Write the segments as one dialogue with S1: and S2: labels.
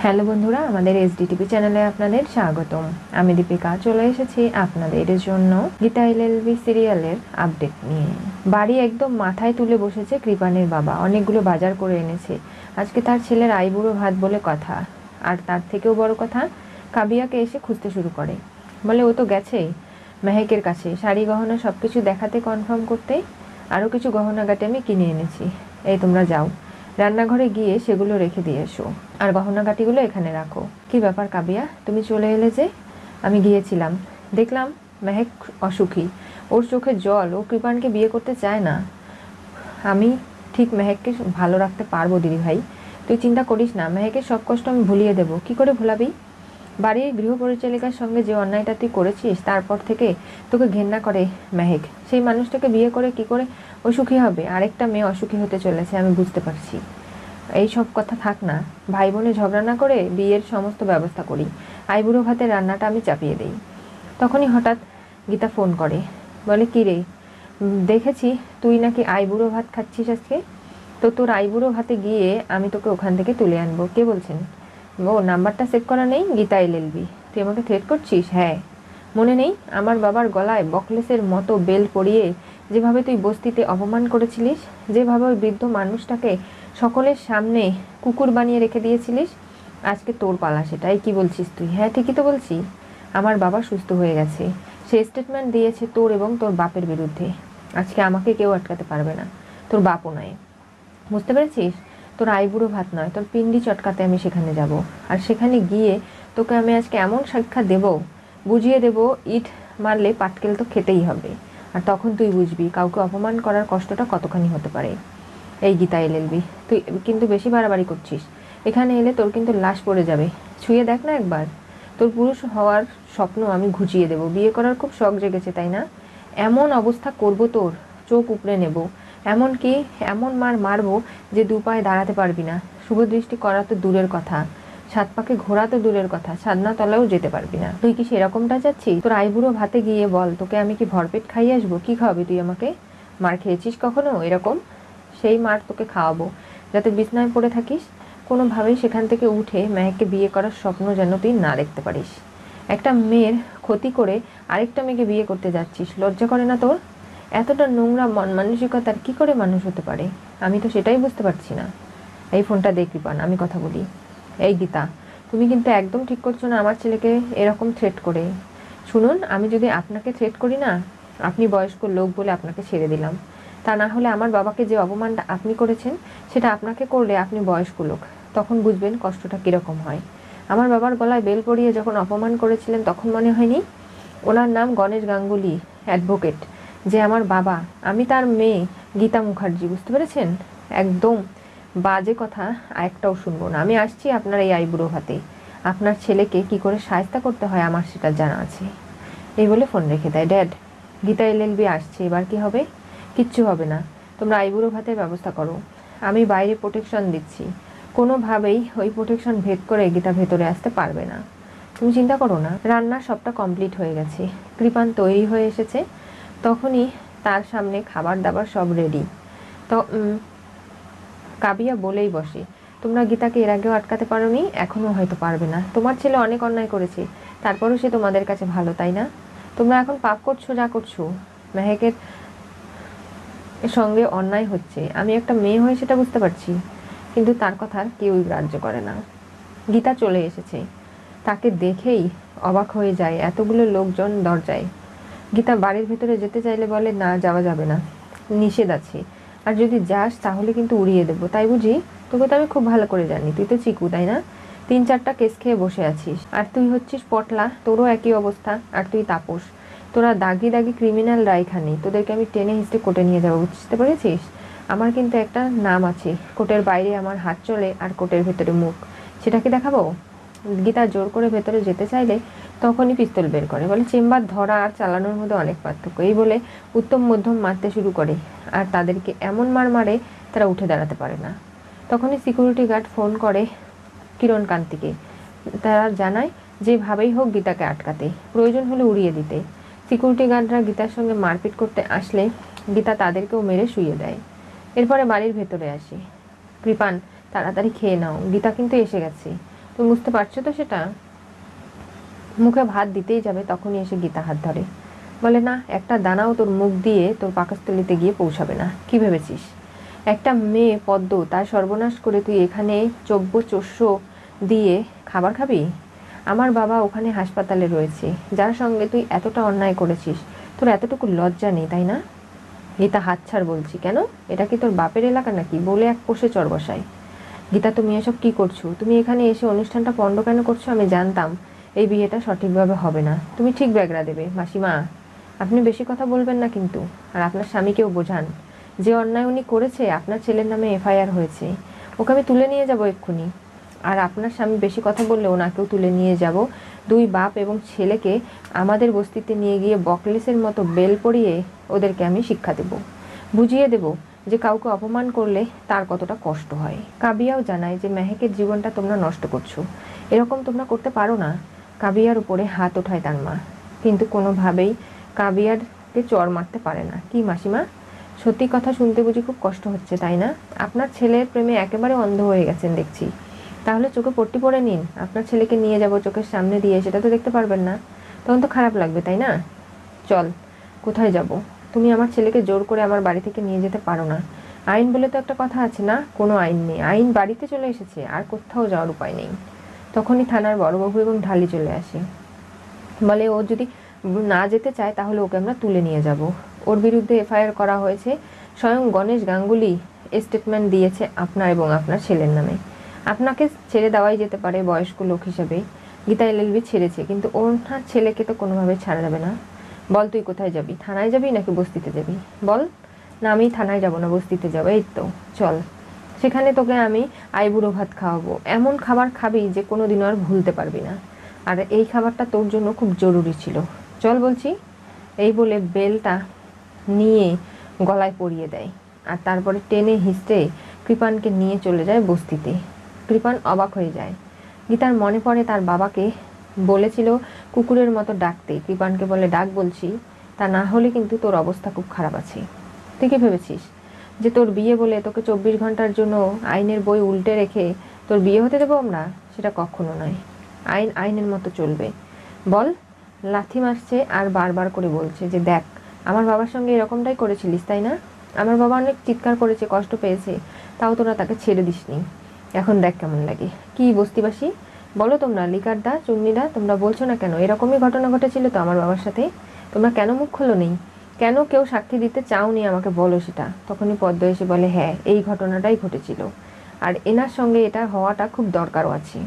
S1: Hello বন্ধুরা, আমাদের SDTV চ্যানেলে আপনাদের স্বাগতম। আমি দীপিকা চলে এসেছি আপনাদের জন্য গীতা এলএলবি সিরিয়ালের আপডেট নিয়ে। বাড়ি একদম মাথায় তুলে বসেছে কৃপানের বাবা। অনেকগুলো বাজার করে এনেছে। আজকে তার ছেলের আইবুড়ো ভাত বলে কথা। আর তার থেকেও বড় কথা, কাবিয়াকে এসে খুঁজতে শুরু করে। বলে ও তো গেছেই মেহেকের কাছে শাড়ি গহনা সব কিছু দেখাতে, কনফার্ম করতে। আরও কিছু গহনাগাটি আমি কিনে এনেছি, এই তোমরা যাও রান্নাঘরে গিয়ে সেগুলো রেখে দিয়ে এসো, আর গহনাগাটিগুলো এখানে রাখো। কি ব্যাপার কাবিয়া, তুমি চলে এলে যে? আমি গিয়েছিলাম, দেখলাম মেহেক অসুখী, ওর চোখে জল, ও কৃপানকে বিয়ে করতে চায় না। আমি ঠিক মেহেককে ভালো রাখতে পারবো দিদি ভাই, তুই চিন্তা করিস না, মেহেকের সব কষ্ট আমি ভুলিয়ে দেবো। কি করে ভোলাবি? বাড়ির গৃহপরিচালিকার সঙ্গে যে অন্যায়টা তুই করেছিস, তারপর থেকে তোকে ঘেন্না করে মেহেক। সেই মানুষটাকে বিয়ে করে কি করে ও সুখী হবে? আরেকটা মেয়ে অসুখী হতে চলেছে, আমি বুঝতে পারছি। এই সব কথা থাক না, ভাই বোনে ঝগড়া না করে বিয়ের সমস্ত ব্যবস্থা করি। আইবুড়ো ভাতের রান্নাটা আমি চাপিয়ে দেই। তখনই হঠাৎ গীতা ফোন করে, বলে কি রে, দেখেছি তুই নাকি আইবুড়ো ভাত খাচ্ছিস আজকে। তো তোর আইবুড়ো ভাতে গিয়ে আমি তোকে ওখান থেকে তুলে আনবো। কে বলছেন? ও নাম্বারটা সেভ করা নেই? গীতা এলএলবি। তুই আমাকে থ্রেট করছিস? হ্যাঁ, মনে নেই আমার বাবার গলায় বকলেসের মতো বেল পরিয়ে যেভাবে তুই বস্তিতে অপমান করেছিলিস, যেভাবে ওই বৃদ্ধ মানুষটাকে সকলের সামনে কুকুর বানিয়ে রেখে দিয়েছিলিস? আজকে তোর পালা সেটাই। কি বলছিস তুই? হ্যাঁ ঠিকই তো বলছি, আমার বাবা সুস্থ হয়ে গেছে। সে স্টেটমেন্ট দিয়েছে তোর এবং তোর বাপের বিরুদ্ধে। আজকে আমাকে কেউ আটকাতে পারবে না, তোর বাপও নয়। বুঝতে পেরেছিস? তোর আইবুড়ো ভাত নয়, তোর পিন্ডি চটকাতে আমি সেখানে যাব। আর সেখানে গিয়ে তোকে আমি আজকে এমন শিক্ষা দেব, বুঝিয়ে দেব, ইট মারলে পাটকেল তো খেতেই হবে। আর তখন তুই বুঝবি কাউকে অপমান করার কষ্টটা কতখানি হতে পারে। এই গীতা এলএলবি, তুই কিন্তু বেশি বাড়াবাড়ি করছিস। এখানে এলে তোর কিন্তু লাশ পড়ে যাবে। ছুঁয়ে দেখ না একবার, তোর পুরুষ হওয়ার স্বপ্ন আমি ঘুচিয়ে দেব। বিয়ে করার খুব শখ জেগেছে তাই না? এমন অবস্থা করব তোর, চোখ উপড়ে নেব। এমনকি এমন মারবো যে দু পায়ে দাঁড়াতে পারবি না। শুভদৃষ্টি করা তো দূরের কথা, সাত পাকে ঘোরা তো দূরের কথা, সাদনা তলায়ও যেতে পারবি না। তুই কি সেরকমটা চাচ্ছিস? তোর আইবুড়ো ভাতে গিয়ে বল, তোকে আমি কি ভরপেট খাইয়ে আসবো? কি খাওয়াবি তুই আমাকে? মার খেয়েছিস কখনো এরকম? সেই মার তোকে খাওয়াবো, যাতে বিছনায় পড়ে থাকিস। কোনোভাবেই সেখান থেকে উঠে মেহেককে বিয়ে করার স্বপ্ন যেন তুই না দেখতে পারিস। একটা মেয়ের ক্ষতি করে আরেকটা মেয়েকে বিয়ে করতে যাচ্ছিস, লজ্জা করে না তোর? এতটা নোংরা মন মানসিকতার কি করে মানুষ হতে পারে? আমি তো সেটাই বুঝতে পারছি না। এই ফোনটা দে কৃপান, আমি কথা বলি। এই গীতা, তুমি কিন্তু একদম ঠিক করছো না আমার ছেলেকে এরকম থ্রেট করে। শুনুন, আমি যদি আপনাকে থ্রেট করি না, আপনি বয়স্ক লোক বলে আপনাকে ছেড়ে দিলাম। তা না হলে আমার বাবাকে যে অপমানটা আপনি করেছেন, সেটা আপনাকে করলে আপনি বয়স্ক লোক, তখন বুঝবেন কষ্টটা কীরকম হয়। আমার বাবার গলায় বেল পরিয়ে যখন অপমান করেছিলেন, তখন মনে হয়নি? ওনার নাম গণেশ গাঙ্গুলি, অ্যাডভোকেট, যে আমার বাবা। আমি তার মেয়ে গীতা মুখার্জি, বুঝতে পেরেছেন? একদম বাজে কথা একটাও শুনবো না। আমি আসছি আপনার এই আইবুড়ো ভাতে। আপনার ছেলেকে কি করে শায়েস্তা করতে হয় আমার সেটা জানা আছে। এই বলে ফোন রেখে দেয়। ড্যাড, গীতা এলএলবি আসছে, এবার কি হবে? কিচ্ছু হবে না, তোমরা আইবুড়ো ভাতের ব্যবস্থা করো। আমি বাইরে প্রোটেকশন দিচ্ছি, কোনোভাবেই ওই প্রোটেকশন ভেদ করে গীতা ভেতরে আসতে পারবে না। তুমি চিন্তা করো না। রান্না সবটা কমপ্লিট হয়ে গেছে, কৃপান তৈরি হয়ে এসেছে। তখনই তার সামনে খাবার দাবার সব রেডি। তো কাবিয়া বলেই বসে, তোমরা গীতাকে এর আগেও আটকাতে পারোনি, এখনও হয়তো পারবে না। তোমার ছেলে অনেক অন্যায় করেছে, তারপরও সে তোমাদের কাছে ভালো, তাই না? তোমরা এখন পাপ করছো, যা করছো মেহেকের সঙ্গে অন্যায় হচ্ছে। আমি একটা মেয়ে হয়ে সেটা বুঝতে পারছি, কিন্তু তার কথা কেউই গ্রাহ্য করে না। গীতা চলে এসেছে, তাকে দেখেই অবাক হয়ে যায় এতগুলো লোকজন দরজায়। গীতা বাড়ির ভেতরে যেতে চাইলে বলে, না যাওয়া যাবে না, নিষেধ আছে। আর যদি যাস তাহলে কিন্তু উড়িয়ে দেবো। তাই বুঝি? তোকে তো আমি খুব ভালো করে জানি, তুই তো চিকু তাই না? 3-4টা কেস খেয়ে বসে আছিস। আর তুই হচ্ছিস পটলা, তোরও একই অবস্থা। আর তুই তাপস, তোরা দাগি দাগি ক্রিমিনালরা এখানে। তোদেরকে আমি টেনে হিস্টে কোর্টে নিয়ে যাবো, বুঝতে পেরেছিস? আমার কিন্তু একটা নাম আছে, কোর্টের বাইরে আমার হাত চলে আর কোর্টের ভেতরে মুখ। সেটা কি দেখাবো? গীতা জোর করে ভেতরে যেতে চাইলে তখনই পিস্তল বের করে, বলে চেম্বার ধরা আর চালানোর মধ্যে অনেক পার্থক্য। এই বলে উত্তম মধ্যম মারতে শুরু করে, আর তাদেরকে এমন মার মারে তারা উঠে দাঁড়াতে পারে না। তখনই সিকিউরিটি গার্ড ফোন করে কিরণ কান্তিকে। তারা জানায় যেভাবেই হোক গীতাকে আটকাতে, প্রয়োজন হলে উড়িয়ে দিতে। সিকিউরিটি গার্ডরা গীতার সঙ্গে মারপিট করতে আসলে গীতা তাদেরকেও মেরে শুইয়ে দেয়। এরপরে বাড়ির ভেতরে আসে। কৃপান, তাড়াতাড়ি খেয়ে নাও, গীতা কিন্তু এসে গেছে। তুমি বুঝতে পারছো তো সেটা? মুখে ভাত দিতেই যাবে তখনই এসে গীতা হাত ধরে, বলে না, একটা দানাও তোর মুখ দিয়ে তোর পাকস্থলিতে গিয়ে পৌঁছাবে না। কি ভেবেছিস একটা মেয়ে পদ্ম, তার সর্বনাশ করে তুই এখানে চব্য চস্য দিয়ে খাবার খাবি? আমার বাবা ওখানে হাসপাতালে রয়েছে, যার সঙ্গে তুই এতটা অন্যায় করেছিস, তোর এতটুকু লজ্জা নেই, তাই না? গীতা হাত ছাড় বলছি। কেন? এটা কি তোর বাপের এলাকা নাকি? বলে এক কোষে চড় বসায়। গীতা, তুমি এসব কি করছো? তুমি এখানে এসে অনুষ্ঠানটা পণ্ড কেন করছো? আমি জানতাম এই বিয়েটা সঠিকভাবে হবে না। তুমি ঠিক ব্যাগরা দেবে। মাসিমা, আপনি বেশি কথা বলবেন না কিন্তু। আর আপনার স্বামীকেও বোঝান, যে অন্যায় উনি করেছে, আপনার ছেলের নামে এফআইআর হয়েছে, ওকে আমি তুলে নিয়ে যাব এক্ষুনি। আর আপনার স্বামী বেশি কথা বললে ওনাকেও তুলে নিয়ে যাব। দুই বাপ এবং ছেলেকে আমাদের বস্তিতে নিয়ে গিয়ে বকলেসের মতো বেল পরিয়ে ওদেরকে আমি শিক্ষা দেব, বুঝিয়ে দেব যে কাউকে অপমান করলে তার কতটা কষ্ট হয়। কাবিয়াও জানায় যে মেহেকের জীবনটা তোমরা নষ্ট করছো, এরকম তোমরা করতে পারো না। কাবিয়ার উপরে হাত ওঠায় তার মা, কিন্তু কোনোভাবেই কাবিয়ারকে চড় মারতে পারে না। কি মাসিমা, সত্যি কথা শুনতে বুঝি খুব কষ্ট হচ্ছে, তাই না? আপনার ছেলের প্রেমে একেবারে অন্ধ হয়ে গেছেন দেখছি। তাহলে চোখে পট্টি পরে নিন, আপনার ছেলেকে নিয়ে যাব চোখের সামনে দিয়ে, সেটা তো দেখতে পারবেন না, তখন তো খারাপ লাগবে, তাই না? চল। কোথায় যাব? তুমি আমার ছেলেকে জোর করে আমার বাড়ি থেকে নিয়ে যেতে পারো না। আইন বলে তো একটা কথা আছে না? কোনো আইন নেই, আইন বাড়িতে চলে এসেছে, আর কোথাও যাওয়ার উপায় নেই। তখনই থানার বড়বাবু এবং ঢালি চলে আসে, বলে ও যদি না যেতে চায় তাহলে ওকে আমরা তুলে নিয়ে যাব। ওর বিরুদ্ধে এফআইআর করা হয়েছে, স্বয়ং গণেশ গাঙ্গুলি স্টেটমেন্ট দিয়েছে আপনার এবং আপনার ছেলের নামে। আপনাকে ছেড়ে দেওয়াই যেতে পারে বয়স্ক লোক হিসেবে, গীতা এলএলবি ছেড়েছে, কিন্তু ওনার ছেলেকে তো কোনোভাবে ছাড়া যাবে না। বল, তুই কোথায় যাবি? থানায় যাবি নাকি বস্তিতে যাবি? বল। না, আমি থানায় যাব না, বস্তিতে যাবো। এই তো চল, সেখানে তোকে আমি আইবুড়ো ভাত খাওয়াবো, এমন খাবার খাবি যে কোনোদিনও আর ভুলতে পারবি না। আর এই খাবারটা তোর জন্য খুব জরুরি ছিল। চল বলছি। এই বলে বেলটা নিয়ে গলায় পরিয়ে দেয়, আর তারপরে টেনে হিঁচড়ে কৃপানকে নিয়ে চলে যায় বস্তিতে। কৃপান অবাক হয়ে যায়। গীতার মনে পড়ে তার বাবাকে বলেছিল কুকুরের মতো ডাকতে। কৃপানকে বলে, ডাক বলছি, তা না হলে কিন্তু তোর অবস্থা খুব খারাপ আছে। তুই কি ভেবেছিস যে তোর বিয়ে বলে তোকে 24 ঘন্টার জন্য আইনের বই উল্টে রেখে তোর বিয়ে হতে দেবো আমরা? সেটা কখনো নয়। আইন আইনের মতো চলবে। বল। লাথি মারছে আর বারবার করে বলছে যে দেখ, আমার বাবার সঙ্গে এরকমটাই করেছিলিস, তাই না? আমার বাবা অনেক চিৎকার করেছে, কষ্ট পেয়েছে, তাও তোরা তাকে ছেড়ে দিসনি। এখন দেখ কেমন লাগে। কি বস্তিবাসী, বলো তোমরা, লিকারদা, চুন্নিদা, তোমরা বলছো না কেন? এরকমই ঘটনা ঘটেছিল তো আমার বাবার সাথে। তোমরা কেন মুখ খোলো নেই? কেন কেউ সাক্ষী দিতে চাওনি? আমাকে বলো সেটা। তখনই পদ্ম এসে বলে, হ্যাঁ, এই ঘটনাটাই ঘটেছিল, আর এনার সঙ্গে এটা হওয়াটা খুব দরকারও আছে,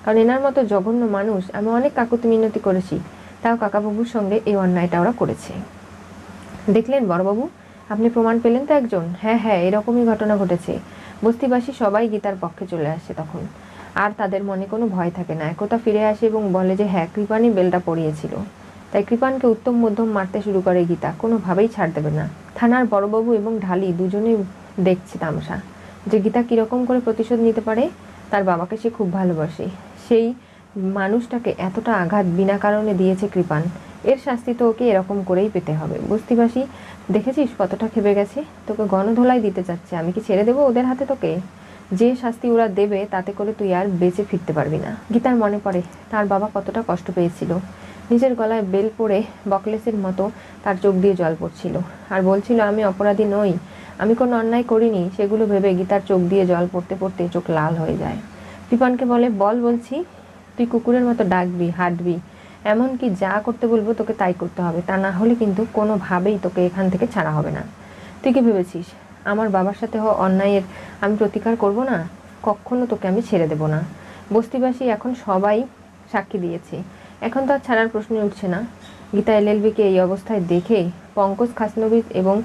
S1: কারণ এনার মতো জঘন্য মানুষ আমি অনেক কাকুতি মিনতি করেছি, তাও কাকাবাবুর সঙ্গে এই অন্যায়টা ওরা করেছে। দেখলেন বড়বাবু, আপনি প্রমাণ পেলেন তো একজন। হ্যাঁ হ্যাঁ, এরকমই ঘটনা ঘটেছে। বস্তিবাসী সবাই গীতার পক্ষে চলে আসে তখন, আর তাদের মনে কোনো ভয় থাকে না। একতা ফিরে আসে এবং বলে যে হ্যাঁ, কৃপানই বেলটা পড়িয়েছিল। তাই কৃপানকে উত্তম মধ্যম মারতে শুরু করে গীতা, কোনোভাবেই ছাড় দেবে না। থানার বড়বাবু এবং ঢালি দুজনেই দেখছে তামাশা, যে গীতা কীরকম করে প্রতিশোধ নিতে পারে। তার বাবাকে সে খুব ভালোবাসে, সেই মানুষটাকে এতটা আঘাত বিনা কারণে দিয়েছে কৃপান, এর শাস্তি তো ওকে এরকম করেই পেতে হবে। বস্তিবাসী, দেখেছিস কতটা খেপে গেছে, তোকে গণধোলাই দিতে চাচ্ছে। আমি কি ছেড়ে দেবো ওদের হাতে তোকে? যে শাস্তি ওরা দেবে তাতে করে তুই আর বেঁচে ফিরতে পারবি না। গীতার মনে পড়ে তার বাবা কতটা কষ্ট পেয়েছিল, নিজের গলায় বেল পড়ে বকলেসের মতো তার চোখ দিয়ে জল পড়ছিল, আর বলছিল আমি অপরাধী নই, আমি কোনো অন্যায় করিনি। সেগুলো ভেবে গীতার চোখ দিয়ে জল পড়তে পড়তে চোখ লাল হয়ে যায়। কৃপানকে বলে, বল বলছি, তুই কুকুরের মতো ডাকবি, হাঁটবি, এমনকি যা করতে বলবো তোকে তাই করতে হবে, তা না হলে কিন্তু কোনোভাবেই তোকে এখান থেকে ছাড়া হবে না। তুই কি ভেবেছিস আমার বাবার সাথে হওয়া অন্যায়ের আমি প্রতিকার করব না? কখনো তোকে আমি ছেড়ে দেব না। বস্তিবাসী এখন সবাই সাক্ষী দিয়েছে, এখন তো আর ছাড়ার প্রশ্নই উঠছে না। গীতা এলএলবিকে এই অবস্থায় দেখে পঙ্কজ খাসনবিস এবং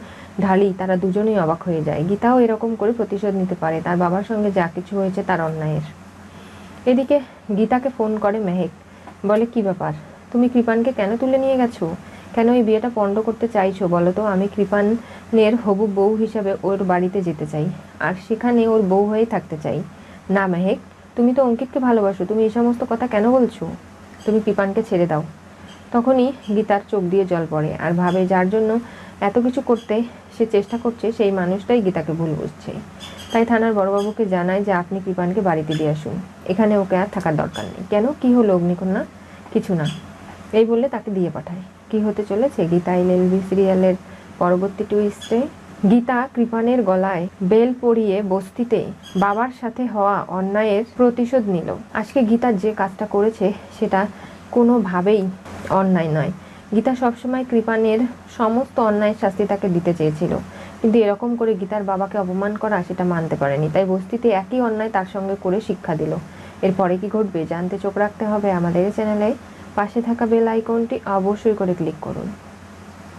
S1: ঢালি তারা দুজনেই অবাক হয়ে যায়। গীতাও এরকম করে প্রতিশোধ নিতে পারে তার বাবার সঙ্গে যা কিছু হয়েছে তার অন্যায়ের। এদিকে গীতাকে ফোন করে মেহেক, বলে কি ব্যাপার, তুমি কৃপানকে কেন তুলে নিয়ে গেছো? কেন এই বিয়েটা পণ্ড করতে চাইছো বলো তো? আমি কৃপানের হবু বউ হিসাবে ওর বাড়িতে যেতে চাই, আর সেখানে ওর বউ হয়ে থাকতে চাই। না মেহেক, তুমি তো অঙ্কিতকে ভালোবাসো, তুমি এই সমস্ত কথা কেন বলছো? তুমি কৃপানকে ছেড়ে দাও। তখনই গীতার চোখ দিয়ে জল পড়ে আর ভাবে যার জন্য এত কিছু করতে সে চেষ্টা করছে সেই মানুষটাই গীতাকে ভুল বুঝছে। তাই থানার বড়বাবুকে জানায় যে আপনি কৃপানকে বাড়িতে দিয়ে আসুন, এখানে ওকে আর থাকার দরকার নেই। কেন, কি হলো অগ্নিকন্যা? কিছু না, এই বলে তাকে দিয়ে পাঠায়। কি হতে চলেছে গীতা এলএলবি সিরিয়ালের পরবর্তী টুইস্টে? গীতা কৃপানের গলায় বেল পরিয়ে বস্তিতে বাবার সাথে হওয়া অন্যায়ের প্রতিশোধ নিল। আজকে গীতা যে কাজটা করেছে সেটা কোনোভাবেই অন্যায় নয়। গীতা সবসময় কৃপানের সমস্ত অন্যায়ের শাস্তি তাকে দিতে চেয়েছিল, কিন্তু এরকম করে গীতার বাবাকে অপমান করা সেটা মানতে পারেনি। তাই বস্তিতে একই অন্যায় তার সঙ্গে করে শিক্ষা দিল। এরপরে কি ঘটবে জানতে চোখ রাখতে হবে আমাদের চ্যানেলে। পাশে থাকা বেল আইকনটি অবশ্যই করে ক্লিক করুন।